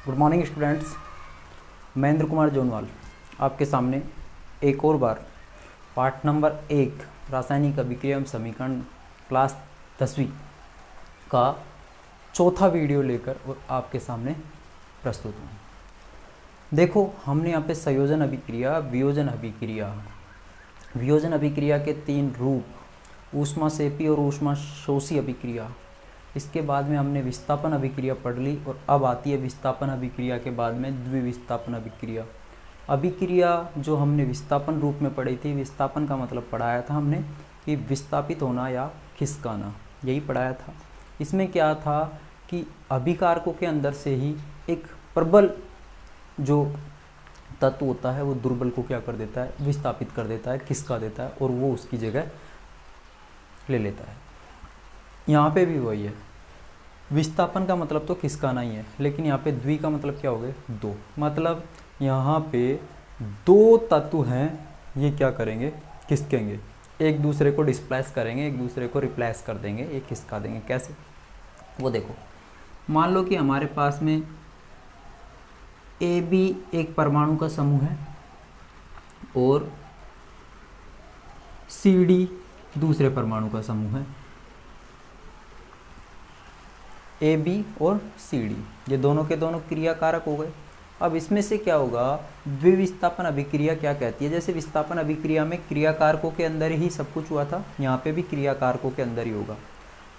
Good morning students. Mahendra Kumar Jonwal आपके सामने एक और बार पार्ट नंबर 1 रासायनिक अभिक्रिया एवं समीकरण क्लास 10वीं का चौथा वीडियो लेकर और आपके सामने प्रस्तुत हूँ। देखो, हमने यहाँ पे संयोजन अभिक्रिया, वियोजन अभिक्रिया के 3 रूप, ऊष्माक्षेपी और ऊष्माशोषी अभिक्रिया, इसके बाद में हमने विस्थापन अभिक्रिया पढ़ ली और अब आती है विस्थापन अभिक्रिया के बाद में द्विविस्थापन अभिक्रिया। अभिक्रिया जो हमने विस्थापन रूप में पढ़ी थी, विस्थापन का मतलब पढ़ाया था हमने कि विस्थापित होना या खिसकाना, यही पढ़ाया था। इसमें क्या था कि अभिकारकों के अंदर से ही एक प्रबल जो तत्व होता है वो दुर्बल को क्या कर देता है, विस्थापित कर देता है, खिसका देता है और वो उसकी जगह ले लेता है। यहाँ पे भी वही है, विस्थापन का मतलब तो खिसकाना ही है, लेकिन यहाँ पे द्वि का मतलब क्या हो गए, दो। मतलब यहाँ पे दो तत्व हैं, ये क्या करेंगे, खिसकेंगे, एक दूसरे को डिस्प्लेस करेंगे, एक दूसरे को रिप्लेस कर देंगे, ये खिसका देंगे। कैसे, वो देखो। मान लो कि हमारे पास में AB एक परमाणु का समूह है और CD दूसरे परमाणु का समूह है। AB और CD ये दोनों के दोनों क्रियाकारक हो गए। अब इसमें से क्या होगा, द्विविस्थापन अभिक्रिया क्या कहती है। जैसे विस्थापन अभिक्रिया में क्रियाकारकों के अंदर ही सब कुछ हुआ था, यहाँ पे भी क्रियाकारकों के अंदर ही होगा।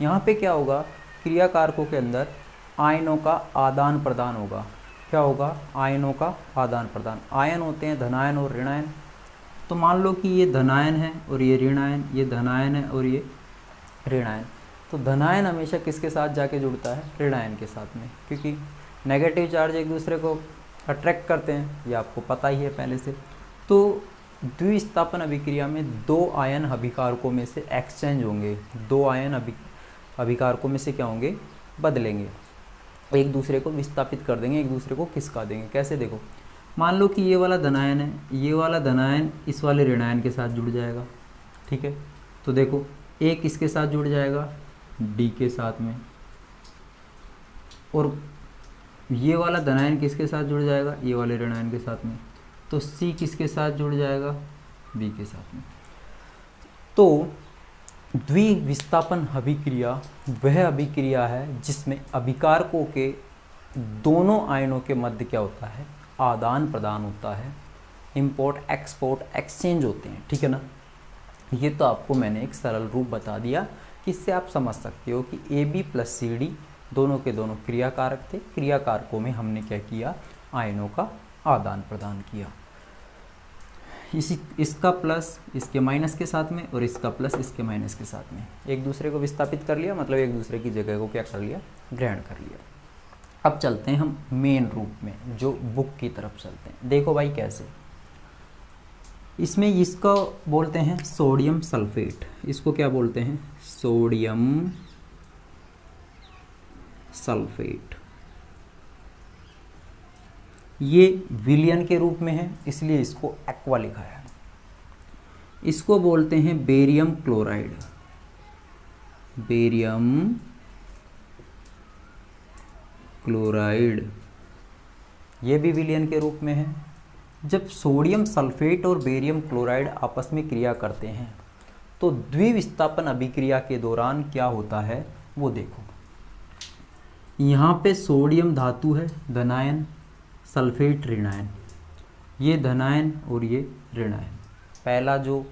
यहाँ पे क्या होगा, क्रियाकारकों के अंदर आयनों का आदान प्रदान होगा। क्या होगा, आयनों का आदान प्रदान। आयन होते हैं धनायन और ऋणायन। तो मान लो कि ये धनायन है और ये ऋणायन, ये धनायन है और ये ऋणायन। तो धनायन हमेशा किसके साथ जाके जुड़ता है, ऋणायन के साथ में, क्योंकि नेगेटिव चार्ज एक दूसरे को अट्रैक्ट करते हैं, ये आपको पता ही है पहले से। तो द्विविस्थापन अभिक्रिया में दो आयन अभिकारकों में से एक्सचेंज होंगे, दो आयन अभिकारकों में से क्या होंगे, बदलेंगे, एक दूसरे को विस्थापित कर देंगे, एक दूसरे को खिसका देंगे। कैसे, देखो, मान लो कि ये वाला धनायन है, ये वाला धनायन इस वाले ऋणायन के साथ जुड़ जाएगा, ठीक है। तो देखो, एक इसके साथ जुड़ जाएगा D के साथ में, और ये वाला धनायन किसके साथ जुड़ जाएगा, ये वाले ऋणायन के साथ में। तो C किसके साथ जुड़ जाएगा, B के साथ में। तो द्विविस्थापन अभिक्रिया वह अभिक्रिया है जिसमें अभिकारकों के दोनों आयनों के मध्य क्या होता है, आदान प्रदान होता है, इंपोर्ट एक्सपोर्ट एक्सचेंज होते हैं, ठीक है ना। ये तो आपको मैंने एक सरल रूप बता दिया, इससे आप समझ सकते हो कि AB प्लस CD दोनों के दोनों क्रियाकारक थे। क्रियाकारकों में हमने क्या किया, आयनों का आदान प्रदान किया। इसका प्लस इसके माइनस के साथ में और इसका प्लस इसके माइनस के साथ में, एक दूसरे को विस्थापित कर लिया, मतलब एक दूसरे की जगह को क्या कर लिया, ग्रहण कर लिया। अब चलते हैं हम मेन रूप में, जो बुक की तरफ चलते हैं। देखो भाई कैसे, इसमें इसको बोलते हैं सोडियम सल्फेट। इसको क्या बोलते हैं, सोडियम सल्फेट। ये विलयन के रूप में है, इसलिए इसको एक्वा लिखा है। इसको बोलते हैं बेरियम क्लोराइड, बेरियम क्लोराइड, ये भी विलयन के रूप में है। जब सोडियम सल्फेट और बेरियम क्लोराइड आपस में क्रिया करते हैं तो द्विविस्थापन अभिक्रिया के दौरान क्या होता है वो देखो। यहाँ पे सोडियम धातु है, धनायन, सल्फेट ऋणायन, ये धनायन और ये ऋणायन। पहला जो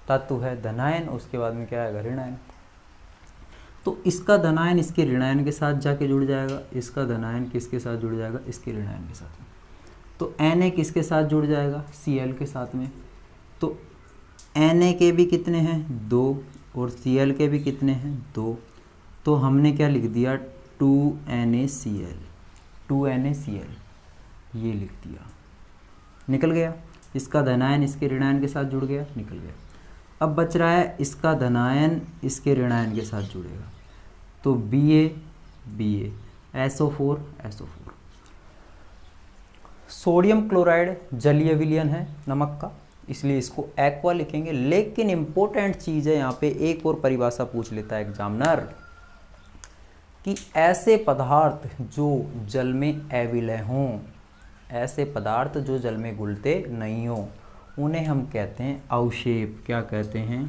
तत्व है धनायन, उसके बाद में क्या आएगा, ऋणायन। तो इसका धनायन इसके ऋणायन के साथ जाके जुड़ जाएगा, इसका धनायन किसके साथ जुड़ जाएगा, इसके ऋणायन के साथ में। तो Na किसके साथ जुड़ जाएगा, Cl के साथ में। तो Na के भी कितने हैं, 2, और Cl के भी कितने हैं, 2। तो हमने क्या लिख दिया, 2NaCl, 2NaCl ये लिख दिया, निकल गया। इसका धनायन इसके ऋणायन के साथ जुड़ गया, निकल गया। अब बच रहा है इसका धनायन इसके ऋणायन के साथ जुड़ेगा, तो Ba SO4 SO4। Sodium chloride जलीय विलयन है नमक का, इसलिए इसको एक्वा लिखेंगे। लेकिन इंपॉर्टेंट चीज़ है यहाँ पे, एक और परिभाषा पूछ लेता है एग्जामिनर, कि ऐसे पदार्थ जो जल में अविलय हों, ऐसे पदार्थ जो जल में घुलते नहीं हों, उन्हें हम कहते हैं अवक्षेप। क्या कहते हैं?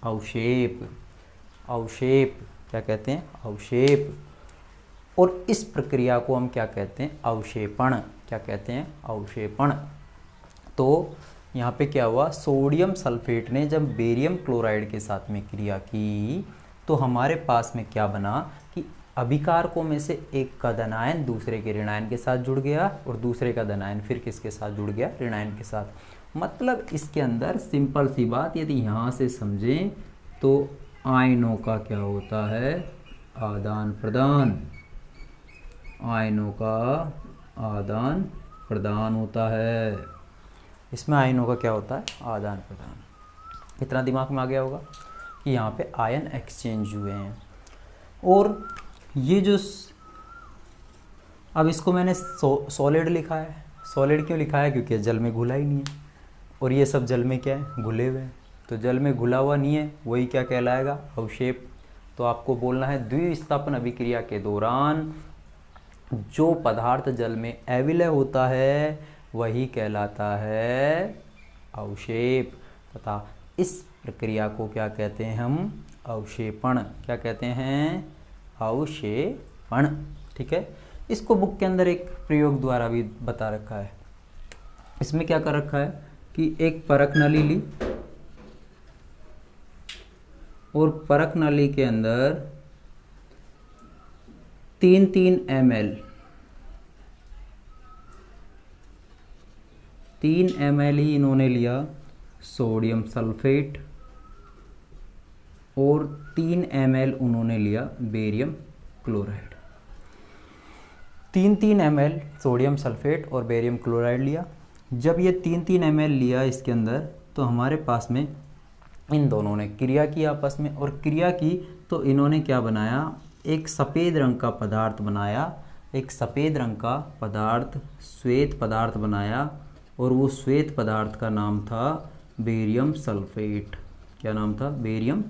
अवक्षेप। अवक्षेप क्या कहते हैं? अवक्षेप। और इस प्रक्रिया को हम क्या कहते हैं? अवक्षेपण। क्या कहते हैं? अवक्षेपण। तो यहाँ पे क्या हुआ, सोडियम सल्फेट ने जब बेरियम क्लोराइड के साथ में क्रिया की तो हमारे पास में क्या बना कि अभिकारकों में से एक का धनायन दूसरे के ऋणायन के साथ जुड़ गया और दूसरे का धनायन फिर किसके साथ जुड़ गया? ऋणायन के साथ। मतलब इसके अंदर सिंपल सी बात, यदि यहाँ से समझें तो आयनों का क्या होता है? आदान प्रदान। आयनों का आदान प्रदान होता है। इसमें आयनों का क्या होता है? आदान प्रदान। इतना दिमाग में आ गया होगा कि यहाँ पे आयन एक्सचेंज हुए हैं। और ये जो अब इसको मैंने सॉलिड लिखा है। सॉलिड क्यों लिखा है? क्योंकि जल में घुला ही नहीं है और ये सब जल में क्या है? घुले हुए हैं। तो जल में घुला हुआ नहीं है, वही क्या कहलाएगा? अवक्षेप। तो आपको बोलना है द्विविस्थापन अभिक्रिया के दौरान जो पदार्थ जल में अविलय होता है वही कहलाता है अवक्षेप, तथा इस प्रक्रिया को क्या कहते हैं हम? अवक्षेपण। क्या कहते हैं? अवक्षेपण। ठीक है। इसको बुक के अंदर एक प्रयोग द्वारा भी बता रखा है। इसमें क्या कर रखा है कि एक परख नली ली और परख नली के अंदर 3 ml 3 ml ही इन्होंने लिया सोडियम सल्फेट और 3 ml उन्होंने लिया barium chloride. 3 ml sodium sulphate और बेरियम क्लोराइड लिया। जब ये 3 ml लिया इसके अंदर तो हमारे पास में इन दोनों ने क्रिया की आपस में, और क्रिया की तो इन्होंने क्या बनाया? एक सफ़ेद रंग का पदार्थ बनाया। एक सफ़ेद रंग का पदार्थ, श्वेत पदार्थ बनाया, और वो श्वेत पदार्थ का नाम था बेरियम सल्फेट। क्या नाम था? Barium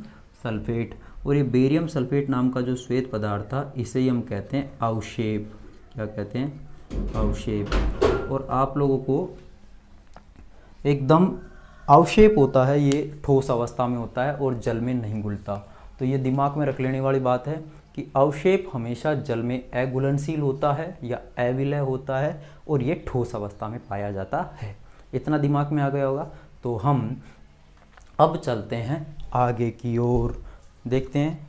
sulphate. और ये बेरियम सल्फेट नाम का जो श्वेत पदार्थ था इसे ही हम कहते हैं अवक्षेप। क्या कहते हैं? अवक्षेप। और आप लोगों को एकदम अवक्षेप होता है, ये ठोस अवस्था में होता है और जल में नहीं घुलता। तो ये दिमाग में रख लेने वाली बात है कि अवक्षेप हमेशा जल में अघुलनशील होता है या अविलय होता है और ये ठोस अवस्था में पाया जाता है। इतना दिमाग में आ गया होगा। तो हम अब चलते हैं आगे की ओर, देखते हैं।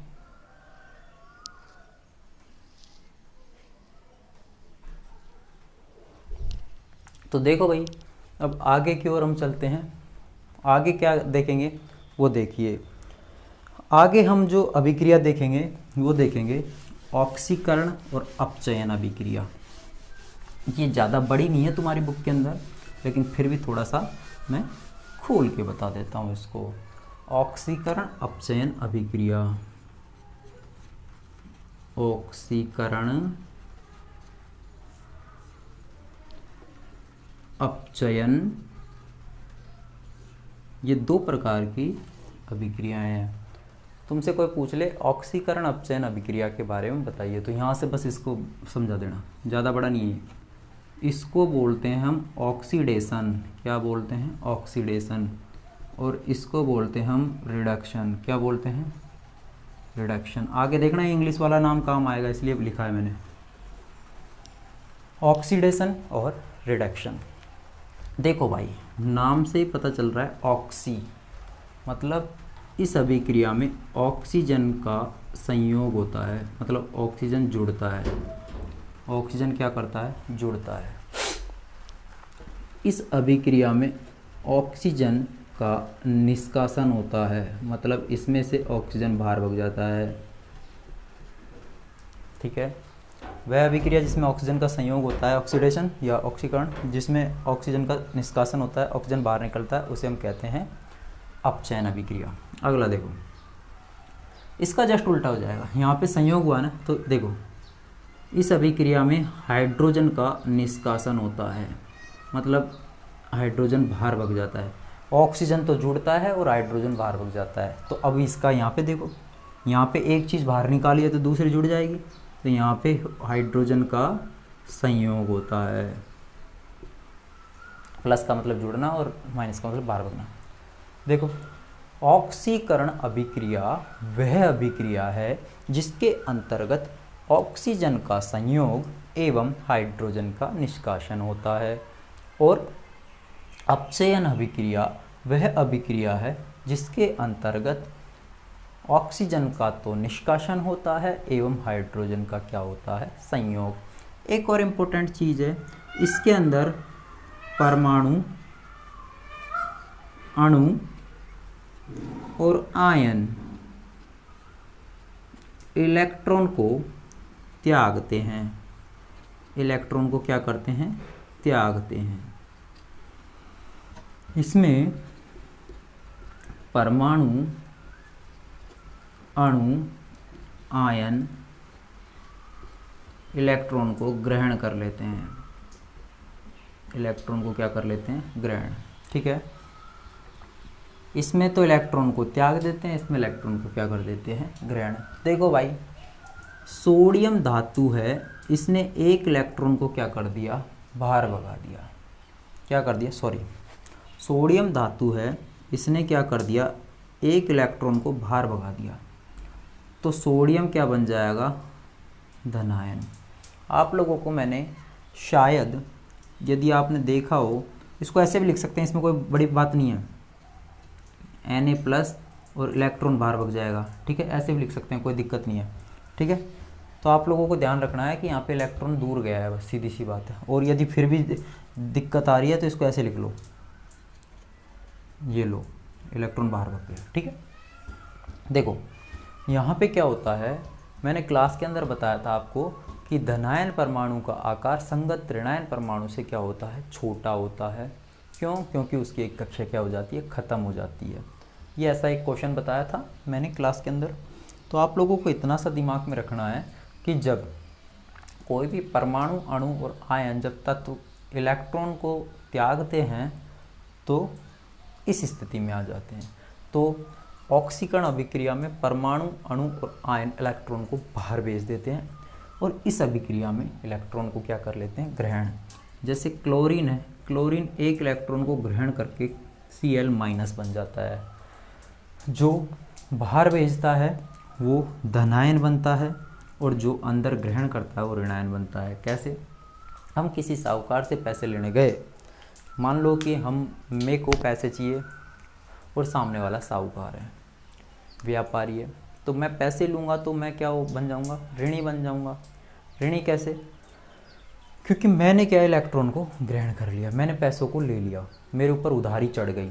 तो देखो भाई, अब आगे की ओर हम चलते हैं। आगे क्या देखेंगे वो देखिए। आगे हम जो अभिक्रिया देखेंगे वो देखेंगे ऑक्सीकरण और अपचयन अभिक्रिया। ये ज़्यादा बड़ी नहीं है तुम्हारी बुक के अंदर, लेकिन फिर भी थोड़ा सा मैं खोल के बता देता हूँ इसको। ऑक्सीकरण अपचयन अभिक्रिया। ऑक्सीकरण अपचयन, ये 2 प्रकार की अभिक्रियाएं हैं। तुमसे कोई पूछ ले ऑक्सीकरण अपचयन अभिक्रिया के बारे में बताइए, तो यहाँ से बस इसको समझा देना, ज़्यादा बड़ा नहीं है। इसको बोलते हैं हम ऑक्सीडेशन। क्या बोलते हैं? ऑक्सीडेशन। और इसको बोलते हैं हम रिडक्शन। क्या बोलते हैं? रिडक्शन। आगे देखना इंग्लिश वाला नाम काम आएगा, इसलिए लिखा है मैंने, ऑक्सीडेशन और रिडक्शन। देखो भाई, नाम से ही पता चल रहा है ऑक्सी, मतलब इस अभिक्रिया में ऑक्सीजन का संयोग होता है, मतलब ऑक्सीजन जुड़ता है। ऑक्सीजन क्या करता है? जुड़ता है। इस अभिक्रिया में ऑक्सीजन का निष्कासन होता है, मतलब इसमें से ऑक्सीजन बाहर भाग जाता है। ठीक है। वह अभिक्रिया जिसमें ऑक्सीजन का संयोग होता है, ऑक्सीडेशन या ऑक्सीकरण, जिसमें ऑक्सीजन का निष्कासन होता है, ऑक्सीजन बाहर निकलता है, उसे हम कहते हैं अपचयन अभिक्रिया। अगला देखो, इसका जस्ट उल्टा हो जाएगा। यहाँ पे संयोग हुआ ना, तो देखो इस अभिक्रिया में हाइड्रोजन का निष्कासन होता है, मतलब हाइड्रोजन बाहर भाग जाता है। ऑक्सीजन तो जुड़ता है और हाइड्रोजन बाहर भाग जाता है। तो अब इसका यहाँ पे देखो, यहाँ पे एक चीज़ बाहर निकाली है तो दूसरी जुड़ जाएगी, तो यहाँ पे हाइड्रोजन का संयोग होता है। प्लस का मतलब जुड़ना और माइनस का मतलब बाहर भगना। देखो, ऑक्सीकरण अभिक्रिया वह अभिक्रिया है जिसके अंतर्गत ऑक्सीजन का संयोग एवं हाइड्रोजन का निष्कासन होता है। और अपचयन अभिक्रिया वह अभिक्रिया है जिसके अंतर्गत ऑक्सीजन का तो निष्कासन होता है एवं हाइड्रोजन का क्या होता है, संयोग। एक और इम्पोर्टेंट चीज़ है, इसके अंदर परमाणु, अणु और आयन इलेक्ट्रॉन को त्यागते हैं। इलेक्ट्रॉन को क्या करते हैं, त्यागते हैं। इसमें परमाणु, अणु, आयन इलेक्ट्रॉन को ग्रहण कर लेते हैं। इलेक्ट्रॉन को क्या कर लेते हैं, ग्रहण। ठीक है, इसमें तो इलेक्ट्रॉन को त्याग देते हैं, इसमें इलेक्ट्रॉन को क्या कर देते हैं, ग्रहण। देखो भाई, सोडियम धातु है, इसने एक इलेक्ट्रॉन को क्या कर दिया, बाहर भगा दिया। क्या कर दिया, सॉरी, सोडियम धातु है, इसने क्या कर दिया, एक इलेक्ट्रॉन को बाहर भगा दिया। तो सोडियम क्या बन जाएगा, धनायन। आप लोगों को मैंने शायद, यदि आपने देखा हो, इसको ऐसे भी लिख सकते हैं, इसमें कोई बड़ी बात नहीं है। Na+ और इलेक्ट्रॉन बाहर भग जाएगा। ठीक है, ऐसे भी लिख सकते हैं, कोई दिक्कत नहीं है। ठीक है, तो आप लोगों को ध्यान रखना है कि यहाँ पे इलेक्ट्रॉन दूर गया है, बस सीधी सी बात है। और यदि फिर भी दिक्कत आ रही है तो इसको ऐसे लिख लो, ये लो, इलेक्ट्रॉन बाहर भग गया। ठीक है, देखो यहाँ पे क्या होता है, मैंने क्लास के अंदर बताया था आपको कि धनायन परमाणु का आकार संगत ऋणायन परमाणु से क्या होता है, छोटा होता है। क्यों, क्योंकि उसकी एक कक्षा क्या हो जाती है, ख़त्म हो जाती है। ये ऐसा एक क्वेश्चन बताया था मैंने क्लास के अंदर। तो आप लोगों को इतना सा दिमाग में रखना है कि जब कोई भी परमाणु, अणु और आयन जब तत्व इलेक्ट्रॉन को त्यागते हैं तो इस स्थिति में आ जाते हैं। तो ऑक्सीकरण अभिक्रिया में परमाणु, अणु और आयन इलेक्ट्रॉन को बाहर भेज देते हैं और इस अभिक्रिया में इलेक्ट्रॉन को क्या कर लेते हैं, ग्रहण। जैसे क्लोरीन है, क्लोरीन एक इलेक्ट्रॉन को ग्रहण करके Cl- बन जाता है। जो बाहर भेजता है वो धनायन बनता है और जो अंदर ग्रहण करता है वो ऋणायन बनता है। कैसे, हम किसी साहूकार से पैसे लेने गए, मान लो कि मेरे को पैसे चाहिए और सामने वाला साहूकार है, व्यापारी है, तो मैं पैसे लूँगा तो मैं क्या बन जाऊँगा, ऋणी बन जाऊँगा। ऋणी कैसे, क्योंकि मैंने क्या, इलेक्ट्रॉन को ग्रहण कर लिया, मैंने पैसों को ले लिया, मेरे ऊपर उधारी चढ़ गई।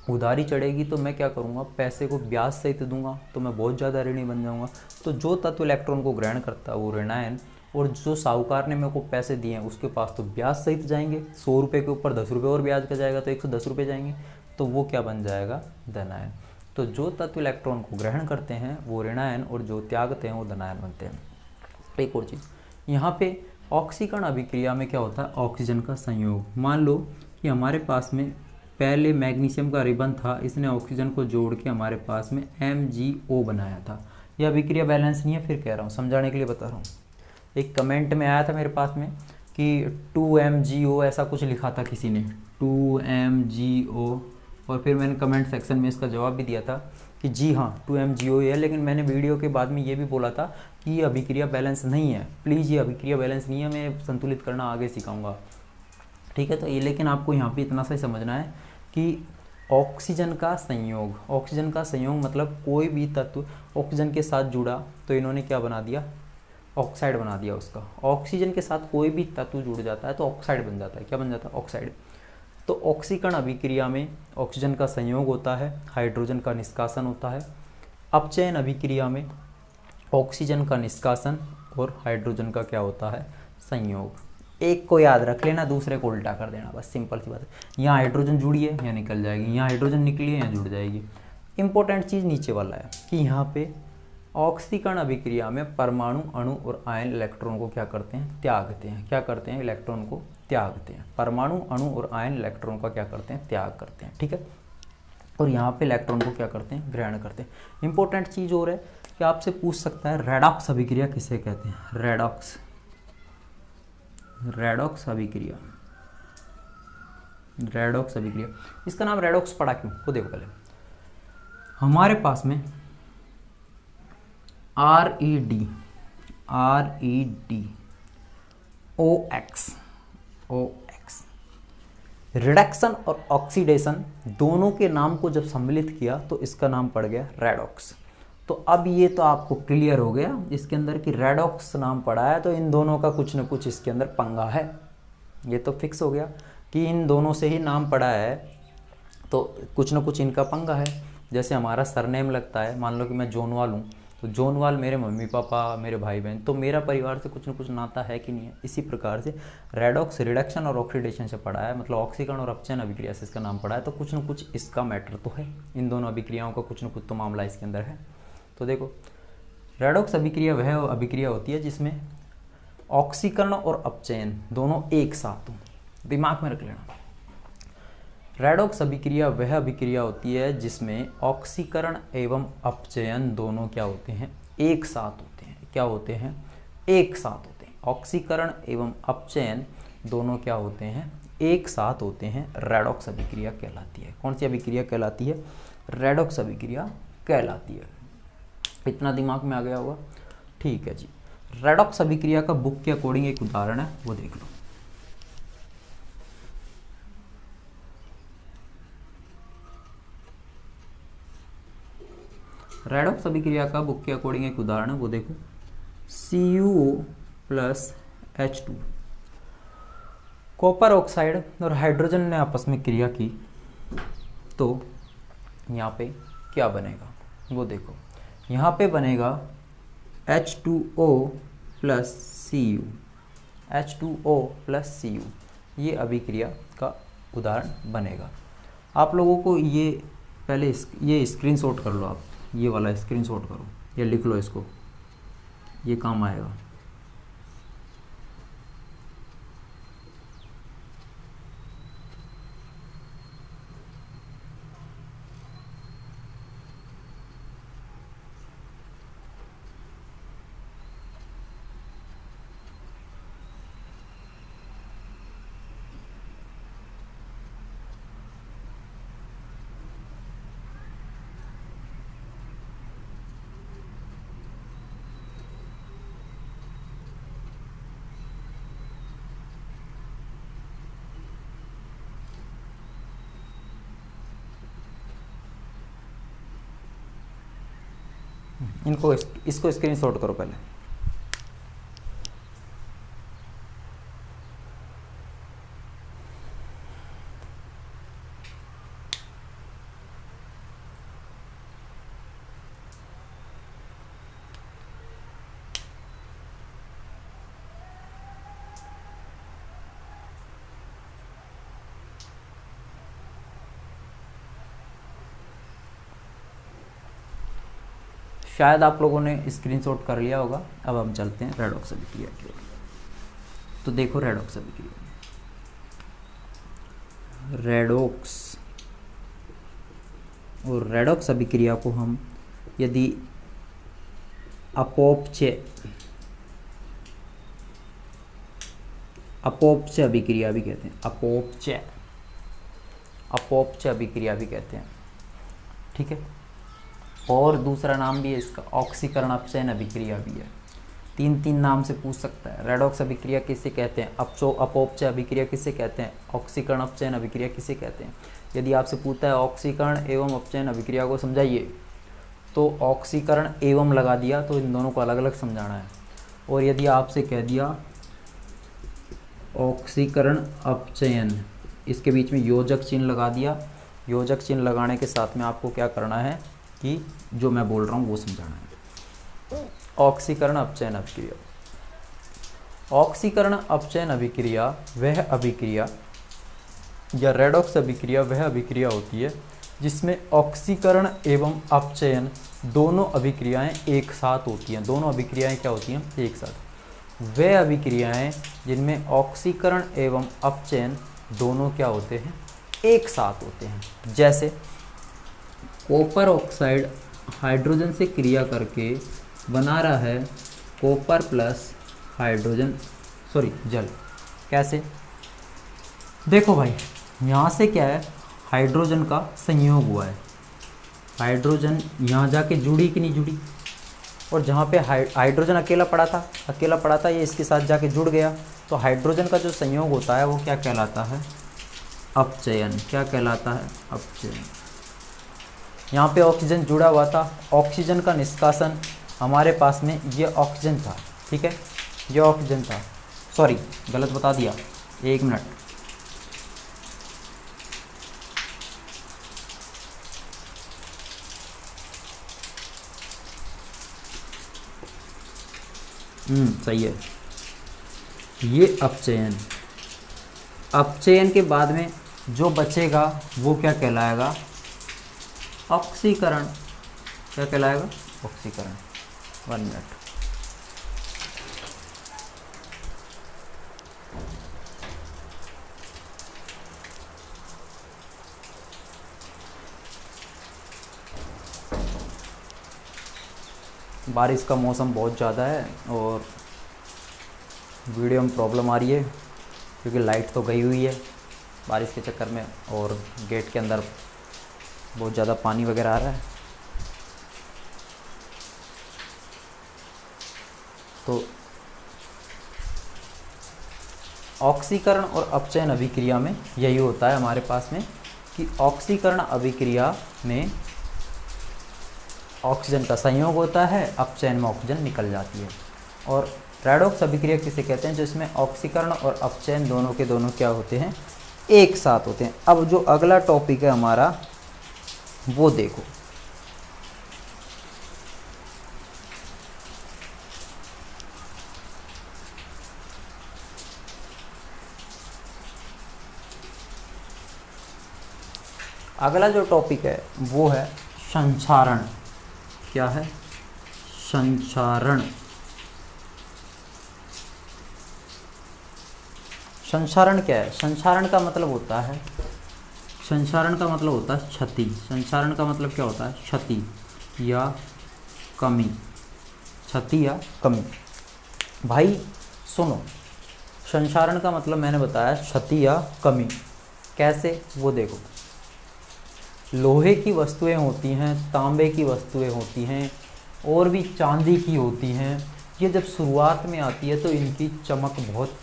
उधारी चढ़ेगी तो मैं क्या करूँगा, पैसे को ब्याज सहित दूंगा, तो मैं बहुत ज़्यादा ऋणी बन जाऊँगा। तो जो तत्व इलेक्ट्रॉन को ग्रहण करता है वो ऋणायन, और जो साहूकार ने मेरे को पैसे दिए हैं उसके पास तो ब्याज सहित जाएंगे। 100 रुपये के ऊपर 10 रुपये और ब्याज का जाएगा तो 110 रुपये जाएंगे, तो वो क्या बन जाएगा, धनायन। तो जो तत्व इलेक्ट्रॉन को ग्रहण करते हैं वो ऋणायन और जो त्यागते हैं वो धनायन बनते हैं। एक और चीज़, यहाँ पे ऑक्सीकरण अभिक्रिया में क्या होता है, ऑक्सीजन का संयोग। मान लो कि हमारे पास में पहले मैग्नीशियम का रिबन था, इसने ऑक्सीजन को जोड़ के हमारे पास में MgO बनाया था। यह अभिक्रिया बैलेंस नहीं है, फिर कह रहा हूँ, समझाने के लिए बता रहा हूँ। एक कमेंट में आया था मेरे पास में कि 2MgO ऐसा कुछ लिखा था किसी ने, 2MgO, और फिर मैंने कमेंट सेक्शन में इसका जवाब भी दिया था कि जी हाँ 2MgO है, लेकिन मैंने वीडियो के बाद में ये भी बोला था कि ये अभिक्रिया बैलेंस नहीं है, प्लीज़ ये अभिक्रिया बैलेंस नहीं है, मैं संतुलित करना आगे सिखाऊंगा। ठीक है, तो ये, लेकिन आपको यहाँ पे इतना सा ही समझना है कि ऑक्सीजन का संयोग, ऑक्सीजन का संयोग मतलब कोई भी तत्व ऑक्सीजन के साथ जुड़ा तो इन्होंने क्या बना दिया, ऑक्साइड बना दिया उसका। ऑक्सीजन के साथ कोई भी तत्व जुड़ जाता है तो ऑक्साइड बन जाता है। क्या बन जाता है, ऑक्साइड। तो ऑक्सीकरण अभिक्रिया में ऑक्सीजन का संयोग होता है, हाइड्रोजन का निष्कासन होता है। अपचयन अभिक्रिया में ऑक्सीजन का निष्कासन और हाइड्रोजन का क्या होता है, संयोग। एक को याद रख लेना, दूसरे को उल्टा कर देना, बस सिंपल सी बात है। यहाँ हाइड्रोजन जुड़ी है, यहाँ निकल जाएगी, यहाँ हाइड्रोजन निकली है, यहाँ जुड़ जाएगी। इंपॉर्टेंट चीज़ नीचे वाला है कि यहाँ पे ऑक्सीकरण अभिक्रिया में परमाणु, अणु और आयन इलेक्ट्रॉन को क्या करते हैं, त्यागते हैं। क्या करते हैं, इलेक्ट्रॉन को त्यागते हैं। परमाणु, अणु और आयन इलेक्ट्रॉन का क्या करते हैं, त्याग करते हैं। ठीक है, और यहाँ पे इलेक्ट्रॉन को क्या करते हैं, ग्रहण करते हैं। इंपॉर्टेंट चीज़ और है कि आपसे पूछ सकता है रेडॉक्स अभिक्रिया किसे कहते हैं। रेडॉक्स अभिक्रिया, रेडॉक्स अभिक्रिया, इसका नाम रेडॉक्स पड़ा क्यों, वो देखो पहले। हमारे पास में RED OX रिडक्शन और ऑक्सीडेशन दोनों के नाम को जब सम्मिलित किया तो इसका नाम पड़ गया रेडॉक्स। तो अब ये तो आपको क्लियर हो गया इसके अंदर कि रेडॉक्स नाम पड़ा है तो इन दोनों का कुछ न कुछ इसके अंदर पंगा है। ये तो फिक्स हो गया कि इन दोनों से ही नाम पड़ा है तो कुछ न कुछ इनका पंगा है। जैसे हमारा सरनेम लगता है, मान लो कि मैं जोनवाल हूँ तो जोनवाल मेरे मम्मी पापा, मेरे भाई बहन, तो मेरा परिवार से कुछ न कुछ नाता है कि नहीं है। इसी प्रकार से रेडॉक्स रिडक्शन और ऑक्सीडेशन से पड़ा है, मतलब ऑक्सीकरण और अपचयन अभिक्रिया से इसका नाम पड़ा है, तो कुछ न कुछ इसका मैटर तो है। इन दोनों अभिक्रियाओं का कुछ न कुछ तो मामला इसके अंदर है। तो देखो, रेडॉक्स अभिक्रिया वह अभिक्रिया होती है जिसमें ऑक्सीकरण और अपचयन दोनों एक साथ हों। दिमाग में रख लेना, रेडॉक्स अभिक्रिया वह अभिक्रिया होती है जिसमें ऑक्सीकरण एवं अपचयन दोनों क्या होते हैं, एक साथ होते हैं। क्या होते हैं, एक साथ होते हैं। ऑक्सीकरण एवं अपचयन दोनों क्या होते हैं, एक साथ होते हैं। रेडॉक्स अभिक्रिया कहलाती है। कौन सी अभिक्रिया कहलाती है, रेडॉक्स अभिक्रिया कहलाती है। इतना दिमाग में आ गया होगा, ठीक है जी। रेडॉक्स अभिक्रिया का बुक के अकॉर्डिंग एक उदाहरण है, वो देख लो। रेडॉक्स अभिक्रिया का बुक के अकॉर्डिंग एक उदाहरण है, वो देखो। CuO plus H2, copper oxide और हाइड्रोजन ने आपस में क्रिया की तो यहाँ पे क्या बनेगा, वो देखो। यहाँ पे बनेगा H2O plus Cu, H2O plus Cu, ये अभिक्रिया का उदाहरण बनेगा। आप लोगों को ये पहले ये स्क्रीनशॉट कर लो, आप ये वाला स्क्रीनशॉट करो, ये लिख लो इसको, ये काम आएगा। इसको स्क्रीनशॉट करो पहले। शायद आप लोगों ने स्क्रीनशॉट कर लिया होगा। अब हम चलते हैं रेडॉक्स अभिक्रिया की ओर। तो देखो, रेडॉक्स अभिक्रिया, रेडॉक्स और रेडॉक्स अभिक्रिया को हम यदि अपोपचय अभिक्रिया भी कहते हैं, अपोपचय अभिक्रिया भी कहते हैं, ठीक है। और दूसरा नाम भी है इसका, ऑक्सीकरण अपचयन अभिक्रिया भी है। तीन नाम से पूछ सकता है। रेडॉक्स अभिक्रिया किसे कहते हैं, अपोपचय अभिक्रिया किसे कहते हैं, ऑक्सीकरण अपचयन अभिक्रिया किसे कहते हैं। यदि आपसे पूछता है ऑक्सीकरण एवं अपचयन अभिक्रिया को समझाइए, तो ऑक्सीकरण एवं लगा दिया तो इन दोनों को अलग अलग समझाना है। और यदि आपसे कह दिया ऑक्सीकरण अपचयन, इसके बीच में योजक चिन्ह लगा दिया। योजक चिन्ह लगाने के साथ में आपको क्या करना है कि जो मैं बोल रहा हूँ वो समझाना है। ऑक्सीकरण अपचयन अभिक्रिया, ऑक्सीकरण अपचयन अभिक्रिया वह अभिक्रिया या रेडॉक्स अभिक्रिया वह अभिक्रिया होती है जिसमें ऑक्सीकरण एवं अपचयन दोनों अभिक्रियाएं एक साथ होती हैं। दोनों अभिक्रियाएं क्या होती हैं, एक साथ। वह अभिक्रियाएं जिनमें ऑक्सीकरण एवं अपचयन दोनों क्या होते हैं, एक साथ होते हैं। जैसे कॉपर ऑक्साइड हाइड्रोजन से क्रिया करके बना रहा है कॉपर प्लस हाइड्रोजन जल। कैसे? देखो भाई, यहाँ से क्या है, हाइड्रोजन का संयोग हुआ है, हाइड्रोजन यहाँ जाके जुड़ी कि नहीं जुड़ी, और जहाँ पे हाइड्रोजन अकेला पड़ा था ये इसके साथ जाके जुड़ गया, तो हाइड्रोजन का जो संयोग होता है वो क्या कहलाता है? अपचयन। क्या कहलाता है? अपचयन। यहाँ पे ऑक्सीजन जुड़ा हुआ था, ऑक्सीजन का निष्कासन, हमारे पास में ये ऑक्सीजन था, ठीक है, ये ऑक्सीजन था, सॉरी गलत बता दिया, 1 मिनट। सही है, ये अपचयन। अपचयन के बाद में जो बचेगा वो क्या कहलाएगा? ऑक्सीकरण। क्या कहलाएगा? ऑक्सीकरण। 1 मिनट। बारिश का मौसम बहुत ज़्यादा है और वीडियो में प्रॉब्लम आ रही है क्योंकि लाइट तो गई हुई है बारिश के चक्कर में, और गेट के अंदर बहुत ज़्यादा पानी वगैरह आ रहा है। तो ऑक्सीकरण और अपचयन अभिक्रिया में यही होता है हमारे पास में कि ऑक्सीकरण अभिक्रिया में ऑक्सीजन का संयोग होता है, अपचयन में ऑक्सीजन निकल जाती है। और रेडॉक्स अभिक्रिया किसे कहते हैं? जिसमें ऑक्सीकरण और अपचयन दोनों के दोनों क्या होते हैं? एक साथ होते हैं। अब जो अगला टॉपिक है हमारा वो देखो, अगला जो टॉपिक है वो है संक्षारण। क्या है? संक्षारण। संक्षारण क्या है? संक्षारण का मतलब होता है, संक्षारण का मतलब होता है क्षति। संक्षारण का मतलब क्या होता है? क्षति या कमी। क्षति या कमी। भाई सुनो, संक्षारण का मतलब मैंने बताया क्षति या कमी। कैसे? वो देखो, लोहे की वस्तुएं होती हैं, तांबे की वस्तुएं होती हैं, और भी चांदी की होती हैं। ये जब शुरुआत में आती है तो इनकी चमक बहुत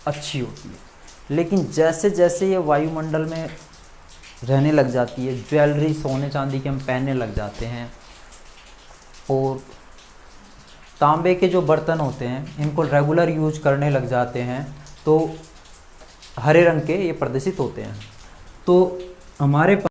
अच्छी होती है, लेकिन जैसे जैसे ये वायुमंडल में रहने लग जाती है, ज्वेलरी सोने चांदी के हम पहनने लग जाते हैं, और तांबे के जो बर्तन होते हैं इनको रेगुलर यूज करने लग जाते हैं, तो हरे रंग के ये प्रदर्शित होते हैं। तो हमारे